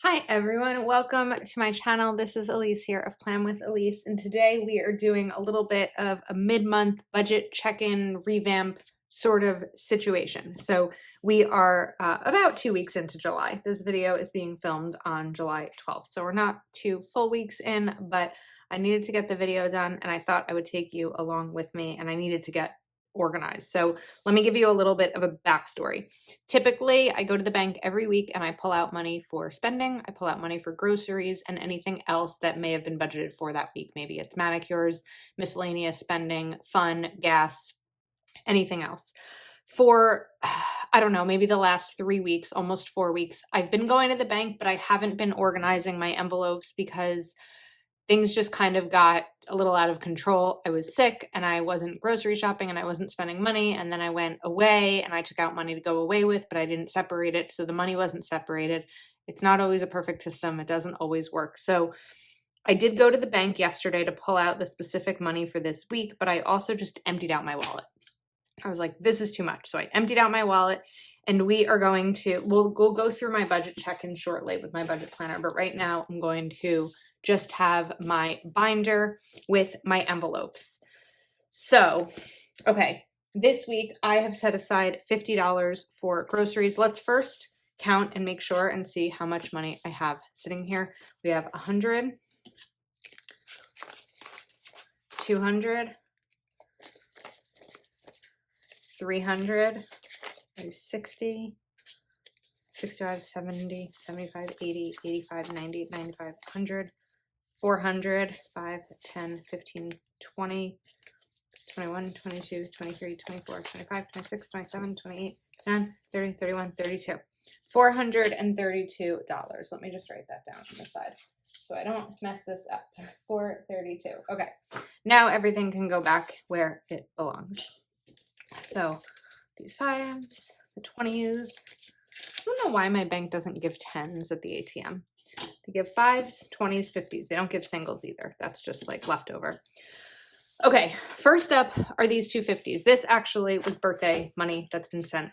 Hi everyone, welcome to my channel. This is Elise here of Plan with Elise, and today we are doing a little bit of a mid-month budget check-in revamp sort of situation. So we are about 2 weeks into July. This video is being filmed on July 12th, so we're not 2 full weeks in, but I needed to get the video done and I thought I would take you along with me, and I needed to get organized. So let me give you a little bit of a backstory. Typically, I go to the bank every week and I pull out money for spending, I pull out money for groceries and anything else that may have been budgeted for that week. Maybe it's manicures, miscellaneous spending, fun, gas, anything else. For, I don't know, maybe the last 3 weeks, almost 4 weeks, I've been going to the bank, but I haven't been organizing my envelopes because things just kind of got a little out of control. I was sick and I wasn't grocery shopping and I wasn't spending money. And then I went away and I took out money to go away with, but I didn't separate it. So the money wasn't separated. It's not always a perfect system. It doesn't always work. So I did go to the bank yesterday to pull out the specific money for this week, but I also just emptied out my wallet. I was like, this is too much. So I emptied out my wallet, and we are going to, we'll go through my budget check-in shortly with my budget planner. But right now I'm going to just have my binder with my envelopes. So, okay, this week I have set aside $50 for groceries. Let's first count and make sure and see how much money I have sitting here. We have 100, 200, 300, 60, 65, 70, 75, 80, 85, 90, 95, 100, 400, 5, 10, 15, 20, 21, 22, 23, 24, 25, 26, 27, 28, 29, 30, 31, 32. $432. Let me just write that down on the side so I don't mess this up. 432. Okay. Now everything can go back where it belongs. So these 5s, the 20s. I don't know why my bank doesn't give 10s at the ATM. They give 5s, 20s, 50s. They don't give singles either. That's just like leftover. Okay, first up are these two 50s. This actually was birthday money that's been sent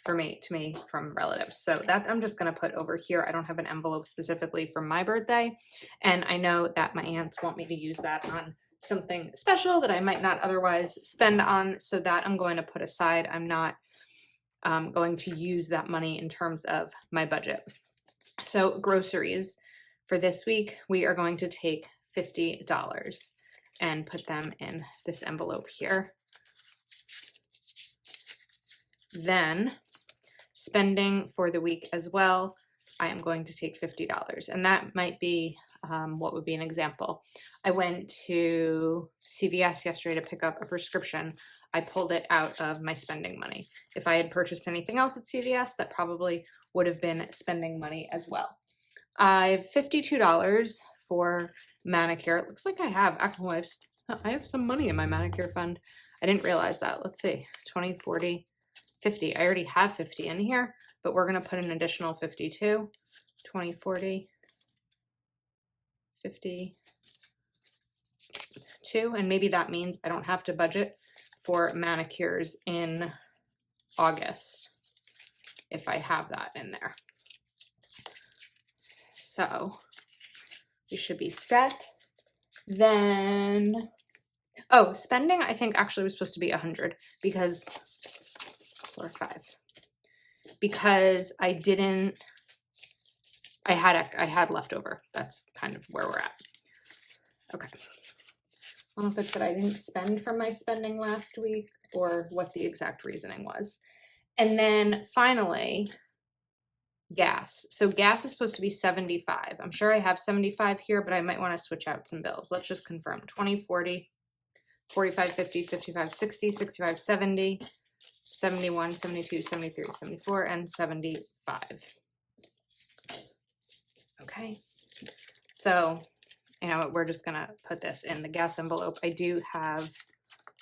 to me from relatives. So that I'm just going to put over here. I don't have an envelope specifically for my birthday. And I know that my aunts want me to use that on something special that I might not otherwise spend on. So that I'm going to put aside. I'm not going to use that money in terms of my budget. So groceries for this week, we are going to take $50 and put them in this envelope here. Then spending for the week as well, I am going to take $50. And that might be what would be an example. I went to CVS yesterday to pick up a prescription. I pulled it out of my spending money. If I had purchased anything else at CVS, that probably would have been spending money as well. I have $52 for manicure. It looks like I have I have some money in my manicure fund. I didn't realize that. Let's see, 20, 40, 50. I already have 50 in here, but we're going to put an additional 52, 20, 40, 52, and maybe that means I don't have to budget for manicures in August if I have that in there. So we should be set. Then, oh, spending I think actually was supposed to be 100 because, or 5, because I had leftover. That's kind of where we're at. Okay. I don't know if it's that I didn't spend from my spending last week or what the exact reasoning was. And then finally, gas. So gas is supposed to be 75. I'm sure I have 75 here, but I might want to switch out some bills. Let's just confirm. 20, 40, 45, 50, 55, 60, 65, 70, 71, 72, 73, 74, and 75. Okay. So, you know what, we're just gonna put this in the gas envelope. I do have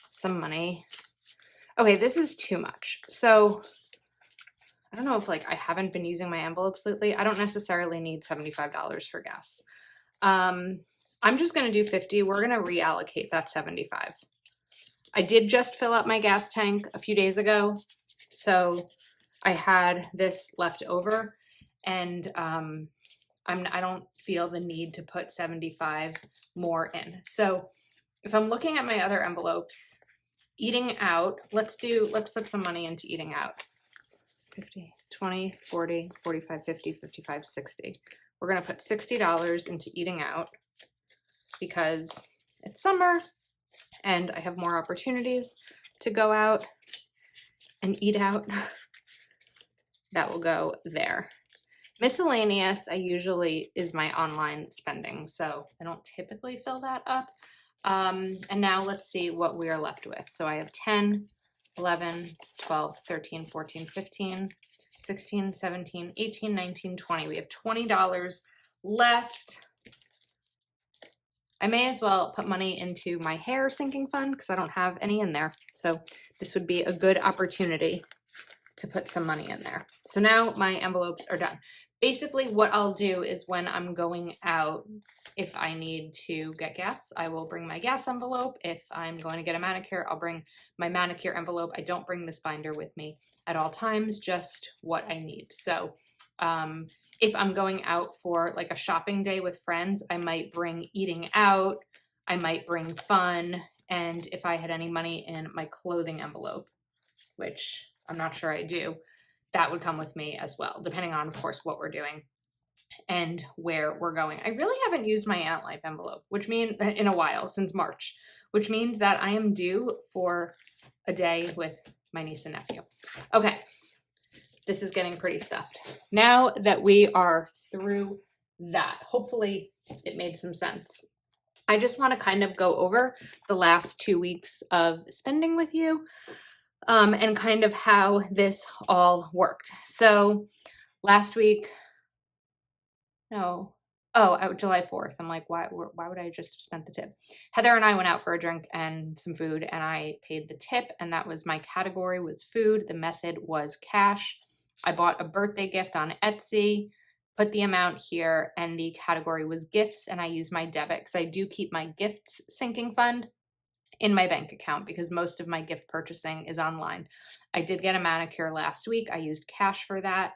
some money. Okay, this is too much. So I don't know if like I haven't been using my envelopes lately. I don't necessarily need $75 for gas. I'm just gonna do 50. We're gonna reallocate that 75. I did just fill up my gas tank a few days ago, so I had this left over, and I don't feel the need to put 75 more in. So if I'm looking at my other envelopes, eating out, let's put some money into eating out. 50, 20, 40, 45, 50, 55, 60. We're going to put $60 into eating out because it's summer and I have more opportunities to go out and eat out. That will go there. Miscellaneous, I usually is my online spending, so I don't typically fill that up. And now let's see what we are left with. So I have 10, 11, 12, 13, 14, 15, 16, 17, 18, 19, 20. We have $20 left. I may as well put money into my hair sinking fund because I don't have any in there. So this would be a good opportunity to put some money in there. So now my envelopes are done. Basically what I'll do is when I'm going out, if I need to get gas, I will bring my gas envelope. If I'm going to get a manicure, I'll bring my manicure envelope. I don't bring this binder with me at all times, just what I need. So if I'm going out for like a shopping day with friends, I might bring eating out, I might bring fun, and if I had any money in my clothing envelope, which I'm not sure I do, that would come with me as well, depending on, of course, what we're doing and where we're going. I really haven't used my Ant Life envelope, which means in a while, since March, which means that I am due for a day with my niece and nephew. Okay, this is getting pretty stuffed. Now that we are through that, hopefully it made some sense. I just want to kind of go over the last 2 weeks of spending with you. And kind of how this all worked. So last week, July 4th, I'm like, why would I just have spent the tip? Heather and I went out for a drink and some food and I paid the tip, and that was my category was food. The method was cash. I bought a birthday gift on Etsy, put the amount here, and the category was gifts, and I used my debit because I do keep my gifts sinking fund in my bank account because most of my gift purchasing is online. I did get a manicure last week. I used cash for that.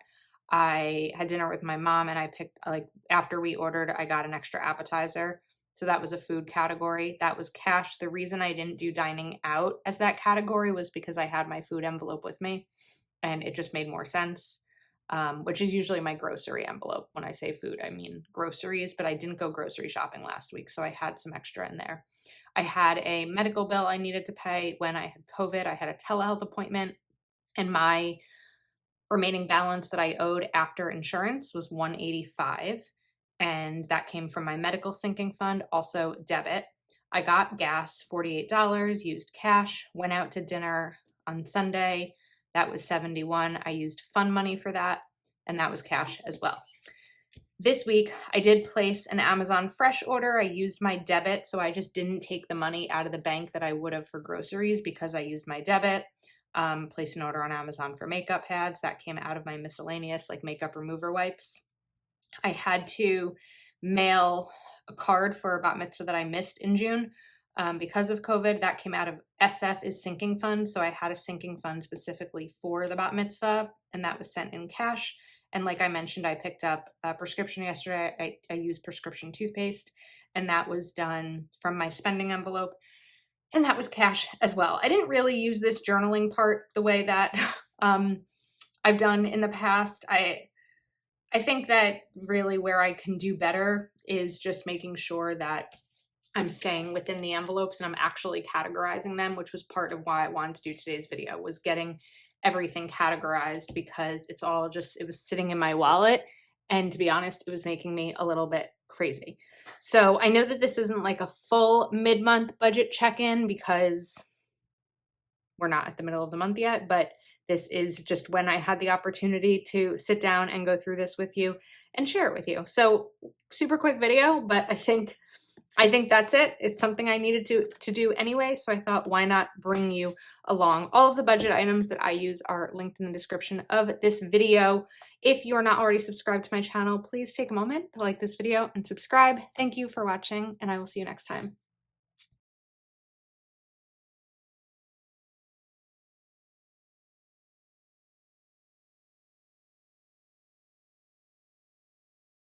I had dinner with my mom and I picked, like, after we ordered, I got an extra appetizer. So that was a food category. That was cash. The reason I didn't do dining out as that category was because I had my food envelope with me and it just made more sense, which is usually my grocery envelope. When I say food, I mean groceries, but I didn't go grocery shopping last week, so I had some extra in there. I had a medical bill I needed to pay when I had COVID. I had a telehealth appointment, and my remaining balance that I owed after insurance was $185, and that came from my medical sinking fund, also debit. I got gas, $48, used cash, went out to dinner on Sunday. That was $71. I used fun money for that, and that was cash as well. This week, I did place an Amazon Fresh order. I used my debit, so I just didn't take the money out of the bank that I would have for groceries because I used my debit. Placed an order on Amazon for makeup pads. That came out of my miscellaneous, like makeup remover wipes. I had to mail a card for a bat mitzvah that I missed in June because of COVID. That came out of SF is sinking fund, so I had a sinking fund specifically for the bat mitzvah, and that was sent in cash. And like I mentioned, I picked up a prescription yesterday. I used prescription toothpaste, and that was done from my spending envelope, and that was cash as well. I didn't really use this journaling part the way that I've done in the past. I think that really where I can do better is just making sure that I'm staying within the envelopes and I'm actually categorizing them, which was part of why I wanted to do today's video, was getting everything categorized because it's all just, it was sitting in my wallet. And to be honest, it was making me a little bit crazy. So I know that this isn't like a full mid-month budget check-in because we're not at the middle of the month yet, but this is just when I had the opportunity to sit down and go through this with you and share it with you. So super quick video, but I think that's it. It's something I needed to do anyway, so I thought, why not bring you along? All of the budget items that I use are linked in the description of this video. If you are not already subscribed to my channel, please take a moment to like this video and subscribe. Thank you for watching, and I will see you next time.